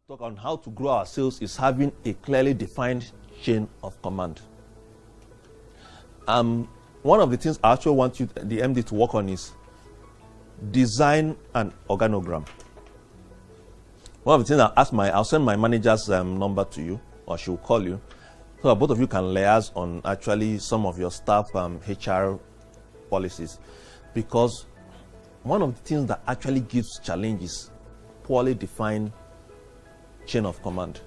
talk on how to grow our sales is having a clearly defined chain of command. One of the things I actually want you, the MD, to work on is design an organogram. One of the things I'll send my manager's number to you, or she will call you, so that both of you can liaise on actually some of your staff HR policies. Because one of the things that actually gives challenge is poorly defined chain of command.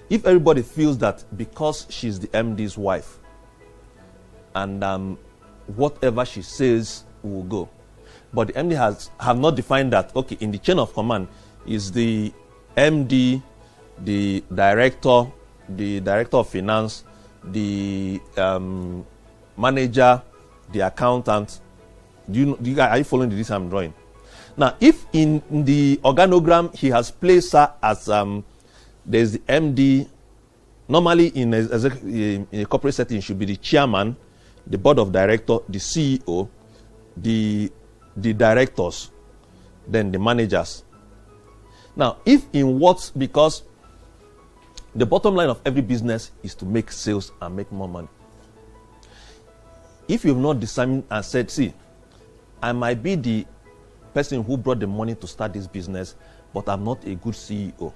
If everybody feels that because she's the MD's wife and whatever she says will go, but the MD have not defined that, okay, in the chain of command is the MD, the director of finance, the manager, the accountant. Are you following this I'm drawing? Now, if in the organogram he has placed her as there's the MD, normally in a corporate setting should be the chairman, the board of director, the CEO, the directors, then the managers. Now, if in what, because the bottom line of every business is to make sales and make more money. If you've not decided and said, see, I might be the person who brought the money to start this business, but I'm not a good CEO.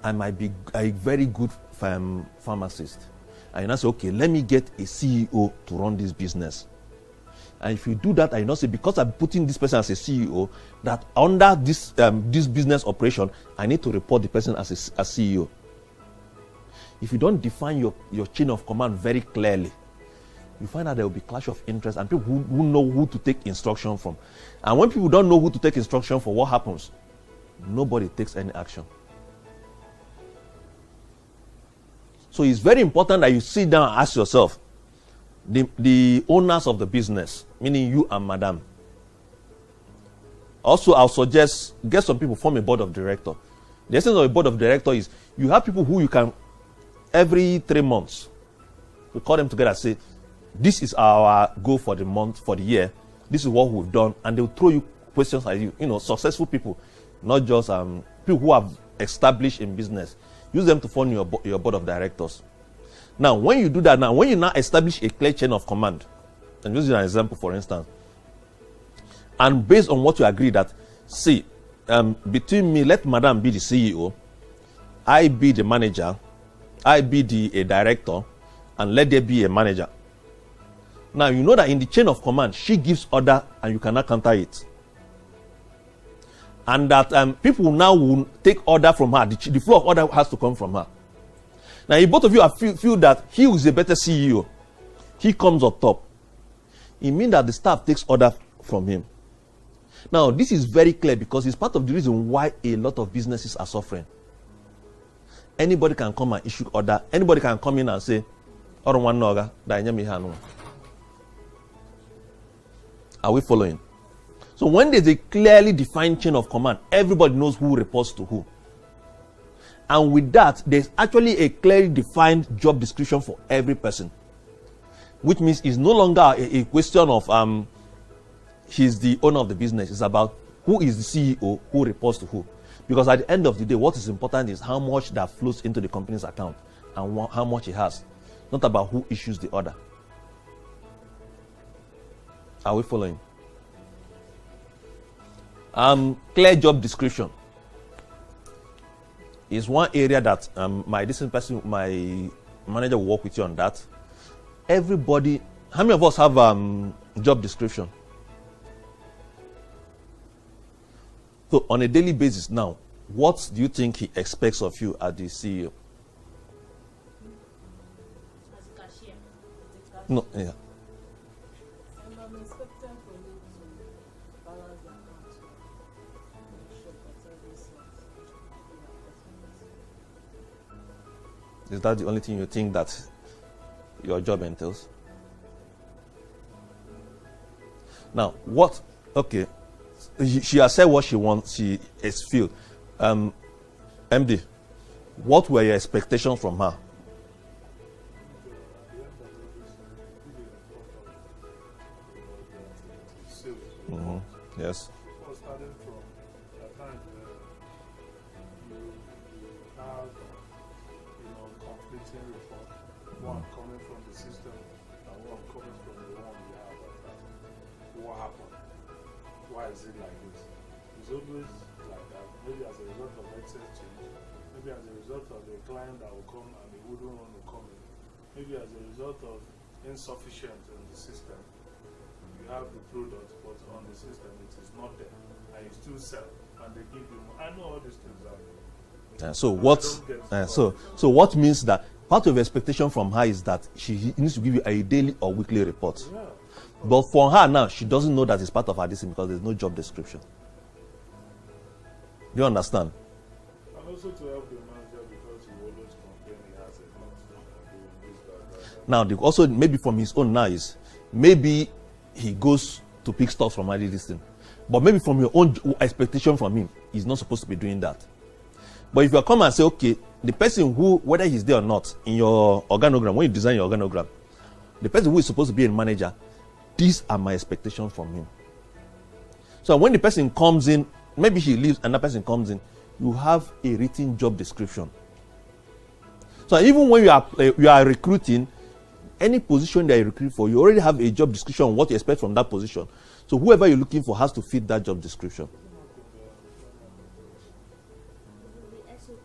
I might be a very good pharmacist. And you now say, okay, let me get a CEO to run this business. And if you do that, I know say, because I'm putting this person as a CEO, that under this business operation, I need to report the person as a CEO. If you don't define your chain of command very clearly, you find out there will be clash of interest and people who know who to take instruction from. And when people don't know who to take instruction for, what happens? Nobody takes any action. So it's very important that you sit down and ask yourself, the owners of the business, meaning you and madam. Also, I'll suggest get some people form a board of director. The essence of a board of director is you have people who you can, every 3 months, we call them together and say, this is our goal for the month, for the year. This is what we've done. And they'll throw you questions like successful people, not just people who have established in business. Use them to form your board of directors. Now, when you do that, when you now establish a clear chain of command, and use an example, for instance, and based on what you agree that, see, between me, let madam be the CEO, I be the manager, I be a director, and let there be a manager. Now, you know that in the chain of command, she gives order and you cannot counter it. And that people now will take order from her. The flow of order has to come from her. Now, if both of you feel that he is a better CEO, he comes up top, it means that the staff takes order from him. Now, this is very clear because it's part of the reason why a lot of businesses are suffering. Anybody can come and issue order. Anybody can come in and say, I don't want no order. Are we following? So when there's a clearly defined chain of command, everybody knows who reports to who. And with that, there's actually a clearly defined job description for every person. Which means it's no longer a question of he's the owner of the business. It's about who is the CEO, who reports to who. Because at the end of the day, what is important is how much that flows into the company's account and how much it has. Not about who issues the order. Are we following? Clear job description is one area that my manager will work with you on that. Everybody, how many of us have job description? So on a daily basis now, what do you think he expects of you as the CEO? As a cashier. No, yeah. I'm expecting for you to balance the account to make sure that everything Is that the only thing you think that your job entails? Now, what? Okay, she has said what she wants. She is filled. MD, what were your expectations from her? Yes. Yes. Starting from the time one coming from the system and one coming from the one you have at that. What happened? Why is it like this? It's always like that. Maybe as a result of excess change, maybe as a result of the client that will come and they wouldn't want to come in, maybe as a result of insufficient in the system. You have the product, but on the system it is not there, and you still sell, and they give you more. I know all these things are. So what means that part of expectation from her is that she needs to give you a daily or weekly report. Yeah. But for her now, she doesn't know that it's part of her decision because there's no job description. Do you understand? And also to help the manager because he always complain he has a lot to do this, that. Now, also maybe from his own now is maybe he goes to pick stuff from this thing, but maybe from your own expectation from him, he's not supposed to be doing that. But if you come and say, okay, the person who, whether he's there or not, in your organogram, when you design your organogram, the person who is supposed to be a manager, these are my expectations from him. So when the person comes in, maybe he leaves and that person comes in, you have a written job description. So even when you are recruiting, any position that you recruit for, you already have a job description on what you expect from that position. So whoever you're looking for has to fit that job description. The SOP,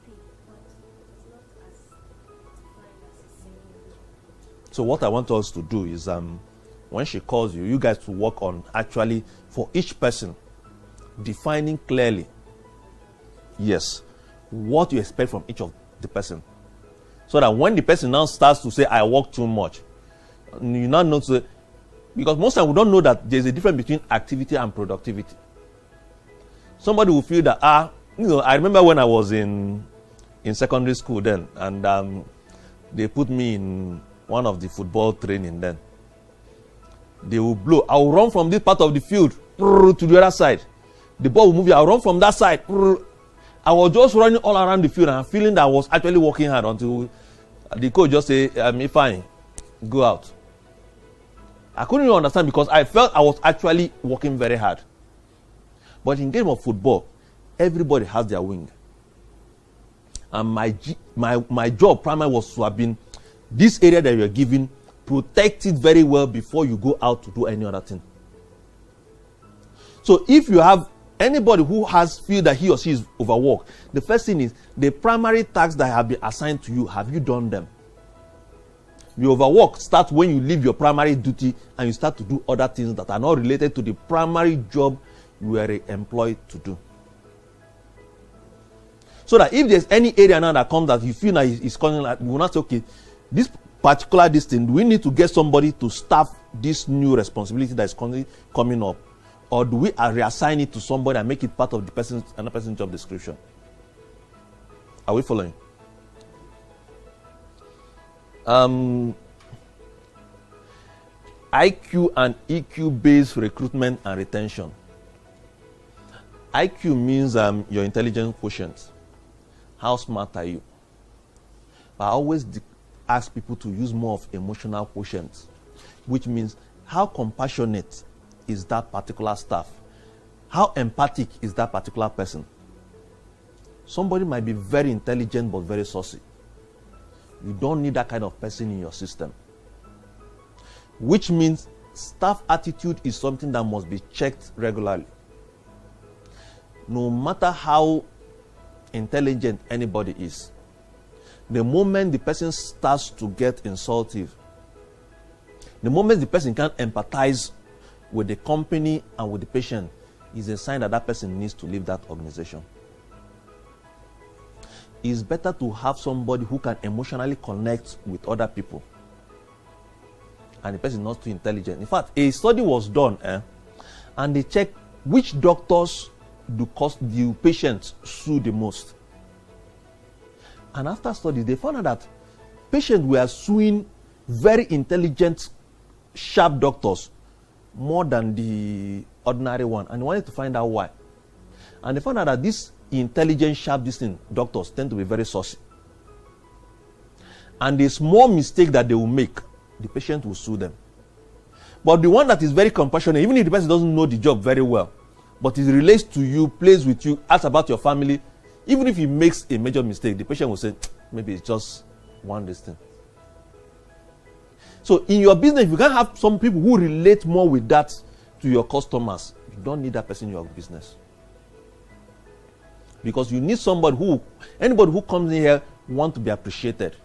but it's not as defined as a single. So what I want us to do is when she calls you, you guys to work on actually for each person defining clearly, yes, what you expect from each of the person. So that when the person now starts to say, I work too much, you now know to, because most times we don't know that there's a difference between activity and productivity. Somebody will feel that, I remember when I was in secondary school then, and they put me in one of the football training then. They will blow. I will run from this part of the field to the other side. The ball will move. I'll run from that side. I was just running all around the field and feeling that I was actually working hard until the coach just say, fine, go out. I couldn't even understand because I felt I was actually working very hard. But in game of football, everybody has their wing. And my job primary was to have been this area that you're given, protect it very well before you go out to do any other thing. So if you have anybody who feel that he or she is overworked, the first thing is the primary tasks that have been assigned to you, have you done them? The overwork starts when you leave your primary duty and you start to do other things that are not related to the primary job you were employed to do. So that if there's any area now that comes that you feel that is causing, like, we will not say, okay, this particular thing, we need to get somebody to staff this new responsibility that is coming up, or do we reassign it to somebody and make it part of the another person's job description? Are we following? IQ and EQ based recruitment and retention. IQ means your intelligence quotient. How smart are you? I always ask people to use more of emotional quotient, which means how compassionate is that particular staff? How empathic is that particular person? Somebody might be very intelligent but very saucy. You don't need that kind of person in your system. Which means staff attitude is something that must be checked regularly. No matter how intelligent anybody is, the moment the person starts to get insultive, the moment the person can't empathize with the company and with the patient, is a sign that that person needs to leave that organization. It's better to have somebody who can emotionally connect with other people, and the person is not too intelligent. In fact, a study was done, and they checked which doctors do patients sue the most. And after studies, they found out that patients were suing very intelligent, sharp doctors more than the ordinary one, and they wanted to find out why. And they found out that these intelligent, sharp, doctors tend to be very saucy. And the small mistake that they will make, the patient will sue them. But the one that is very compassionate, even if the person doesn't know the job very well, but it relates to you, plays with you, asks about your family, even if he makes a major mistake, the patient will say, maybe it's just one thing. So in your business, if you can have some people who relate more with that to your customers, you don't need that person in your business. Because you need anybody who comes in here want to be appreciated.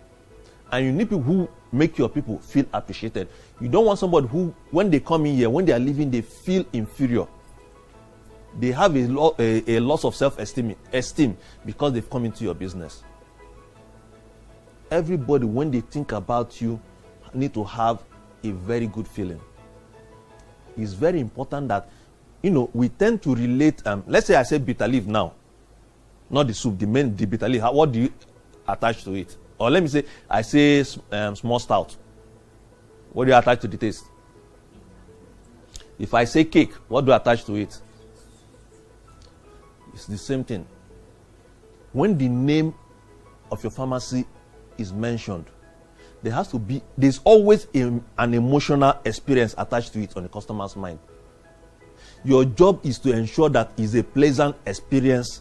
And you need people who make your people feel appreciated. You don't want somebody who, when they come in here, when they are leaving, they feel inferior. They have a loss of self-esteem because they've come into your business. Everybody, when they think about you, need to have a very good feeling. It's very important that, we tend to relate. Let's say I say bitter leaf now, not the soup, the bitter leaf. What do you attach to it? Or let me say, I say small stout. What do you attach to the taste? If I say cake, what do I attach to it? It's the same thing. When the name of your pharmacy is mentioned, there's always an emotional experience attached to it on the customer's mind. Your job is to ensure that it's a pleasant experience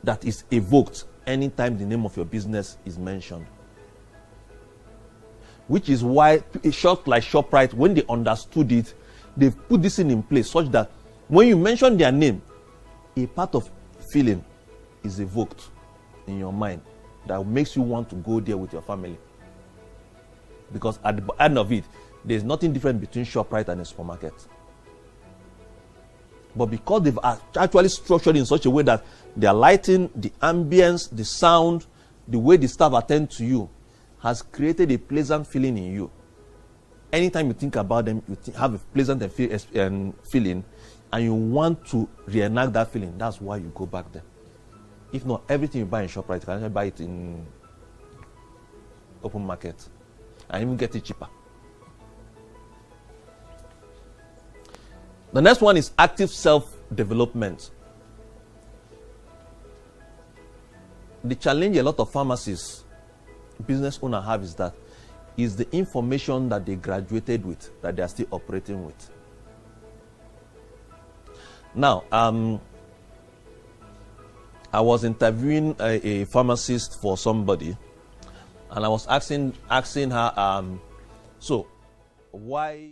that is evoked anytime the name of your business is mentioned. Which is why a shop like ShopRite, when they understood it, they've put this in place such that when you mention their name, a part of feeling is evoked in your mind that makes you want to go there with your family. Because at the end of it, there's nothing different between ShopRite and a supermarket. But because they've actually structured in such a way that their lighting, the ambience, the sound, the way the staff attend to you has created a pleasant feeling in you. Anytime you think about them, you have a pleasant feeling, and you want to reenact that feeling. That's why you go back there. If not, everything you buy in ShopRite, you can actually buy it in open market and even get it cheaper. The next one is active self-development. The challenge a lot of pharmacists, business owners have is the information that they graduated with, that they are still operating with. Now, I was interviewing a pharmacist for somebody, and I was asking her, so why